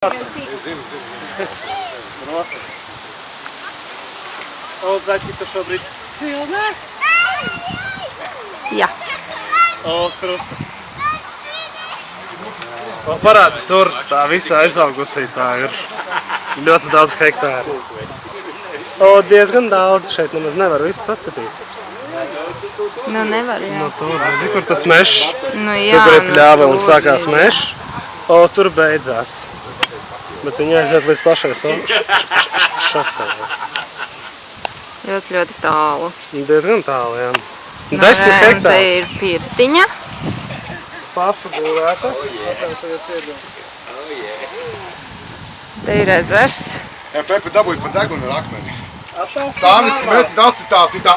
O, zaķi, tu šobrīd filmē? Jā. O, krusta. Parādi, tur tā visa aizaugusī tā ir ļoti daudz hektāru. O, diezgan daudz šeit nemaz nevar visu saskatīt. Nu, nevar, jā. Nu, tur, redzi, kur tas mešs. Nu, jā, Tur, kur ir pļāva un tur sākās ir. mešs. O, tur beidzās. Bet viņi aiziet līdz pašai šosei. Ļoti, ļoti tālu. Diezgan tālu, jā. Nu, 10 Te hektāri. ir pirtiņa. Paša būvēta. Te ir ezers. Jā, Pepe dabūja par degunu ar akmeni. Sānis, ka meti acitās, ir tā...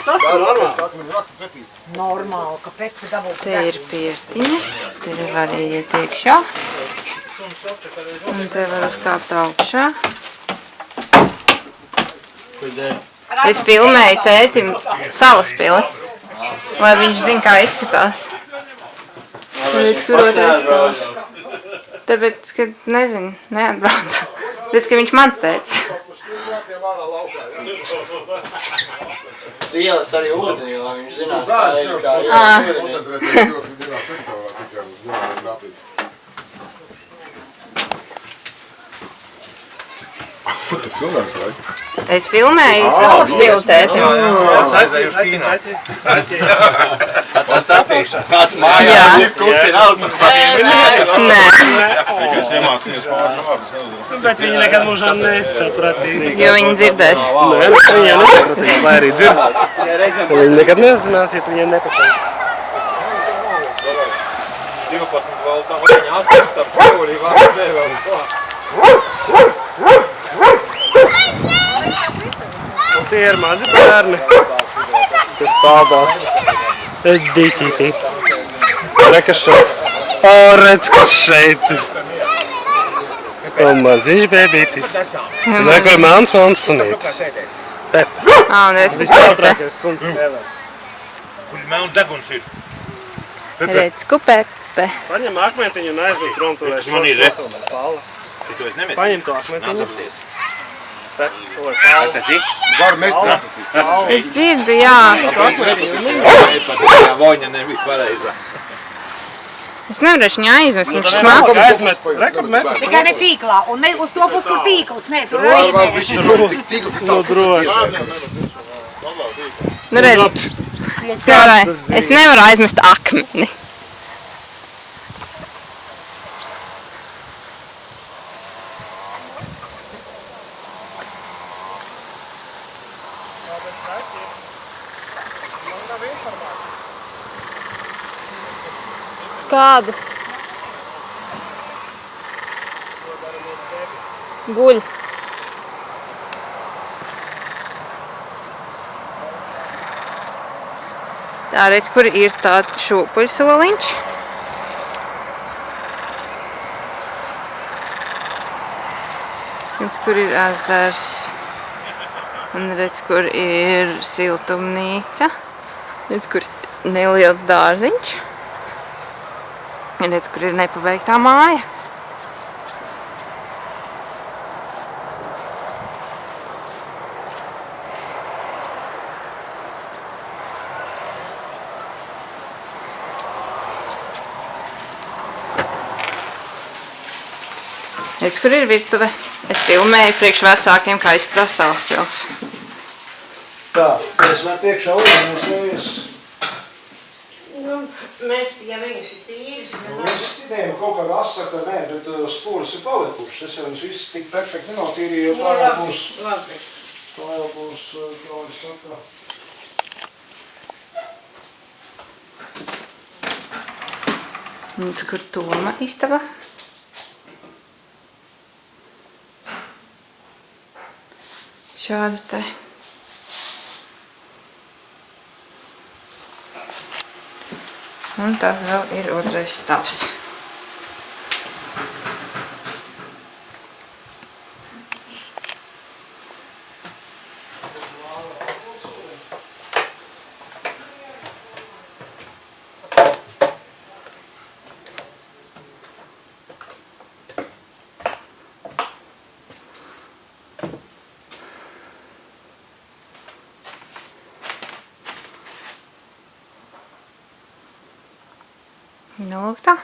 Tas ir normāli. Akmeni rakta Pepī. Normāli, ka Pepe dabūja. Te ir pirtiņa. Te var iet iekšā. Un te var uzkāpt augšā. Es filmēju tētim Salaspili, lai viņš zina, kā izskatās. Redz, kur otrais stāvs. Tāpēc, ka nezinu, neatbrauc. Tāpēc, ka viņš mans tētis. Tu ieliec arī ūdenī, lai viņš zinātu, kā ieliec ūdenī. Ko tu filmējies, vai? Es filmēju Salaspili tētim. Aizēju uz kino. Tas attīkšana. Kāds mājā. Jā. Kustina automašīnu. Nē, Bet viņi nekad mūžām nesapratīs. jo viņi dzirdēs. Nē, viņi nesapratīs, lai arī dzird. Viņi nekad nezinās, ja viņiem nepateiks. 12 vēl tā viņa attīst ar stūrī, vēl nevēl klāt. Un tie ir mazi bērni, kas paldās. Diķītī. Re, kas šeit. O, redz, kas šeit. O, maziņš bēbītis. Un re, kur ir melns sunītis. Pepe. Un redz, kur Pepe. Visjautrākais suns spēlē. Kur melns deguns ir? Redz, kur Pepe. Paņem akmentiņu un aizved prom turēs. Man ir, re. Pala. Šito es nemetu. Paņem to akmentiņu. Nācapties. Tas ir? Var mest rakasīs. Es dzirdu, jā. Voņa nebija pareizā. Es nevarēšu viņu aizmest, viņš smags. Aizmet. Re, kur met. Tikai ne tīklā, un ne uz to pusi, kur tīkls, nē, tur Var arī viņš ir tīkls ir Nu, tā. droši. Nu, redz, es nevaru aizmest akmeni. Kādas? Guļ. Tā, redz, kur ir tāds šūpuļsoliņš. Redz, kur ir ezers. Un redz, kur ir siltumnīca. Redz, kur ir neliels dārziņš. Un redz, kur ir nepabeigtā māja. Redz, kur ir virtuve. Es filmēju priekš vecākiem, kā izskatās Salaspils. Tā, es vēl tiekšā uzreiz. Mēs, ja viņš ir tīrs, Nē, kaut kāda asaka, nē, bet spūras ir palikušas. Es jau viss tik perfekti nenotīrīju, jo tā jau būs, labi. kā es saka. Redz, kur Toma istaba. Šāda te. Un tad vēl ir otrais stāvs. Nu, lūk tā.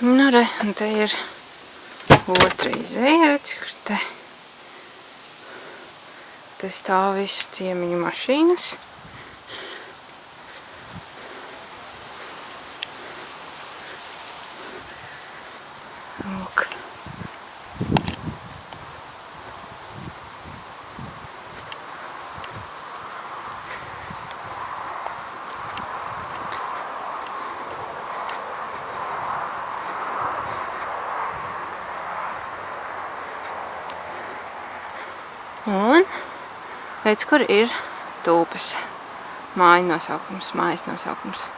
Nu, re, un te ir otra izēja, redz, kur te. Te stāv visu ciemiņu mašīnas. Lūk. Un redz, kur ir tulpes mājas nosaukums.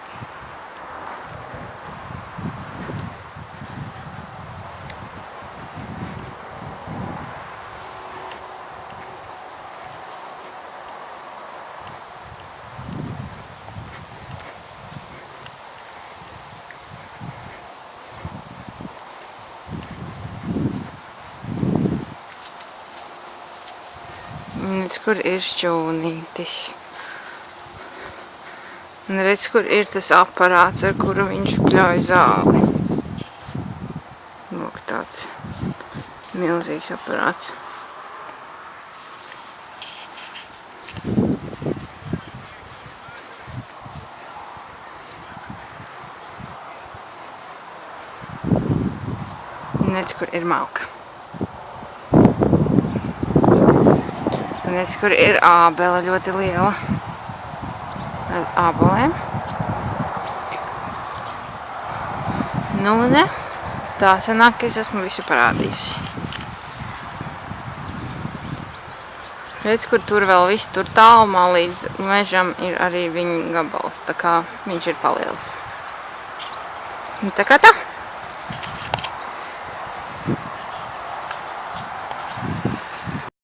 Redz, kur ir šķūnītis. Un redz, kur ir tas aparāts, ar kuru viņš pļauj zāli. Lūk, tāds milzīgs aparāts. Un redz, kur ir malka. Un redz, kur ir ābele ļoti liela. Ar ābolēm. Nu, ne? Tā sanāk, ka es esmu visu parādījusi. Redz, kur tur vēl viss, tur tālumā līdz mežam ir arī viņa gabals. Tā kā viņš ir palielis. Tā kā tā.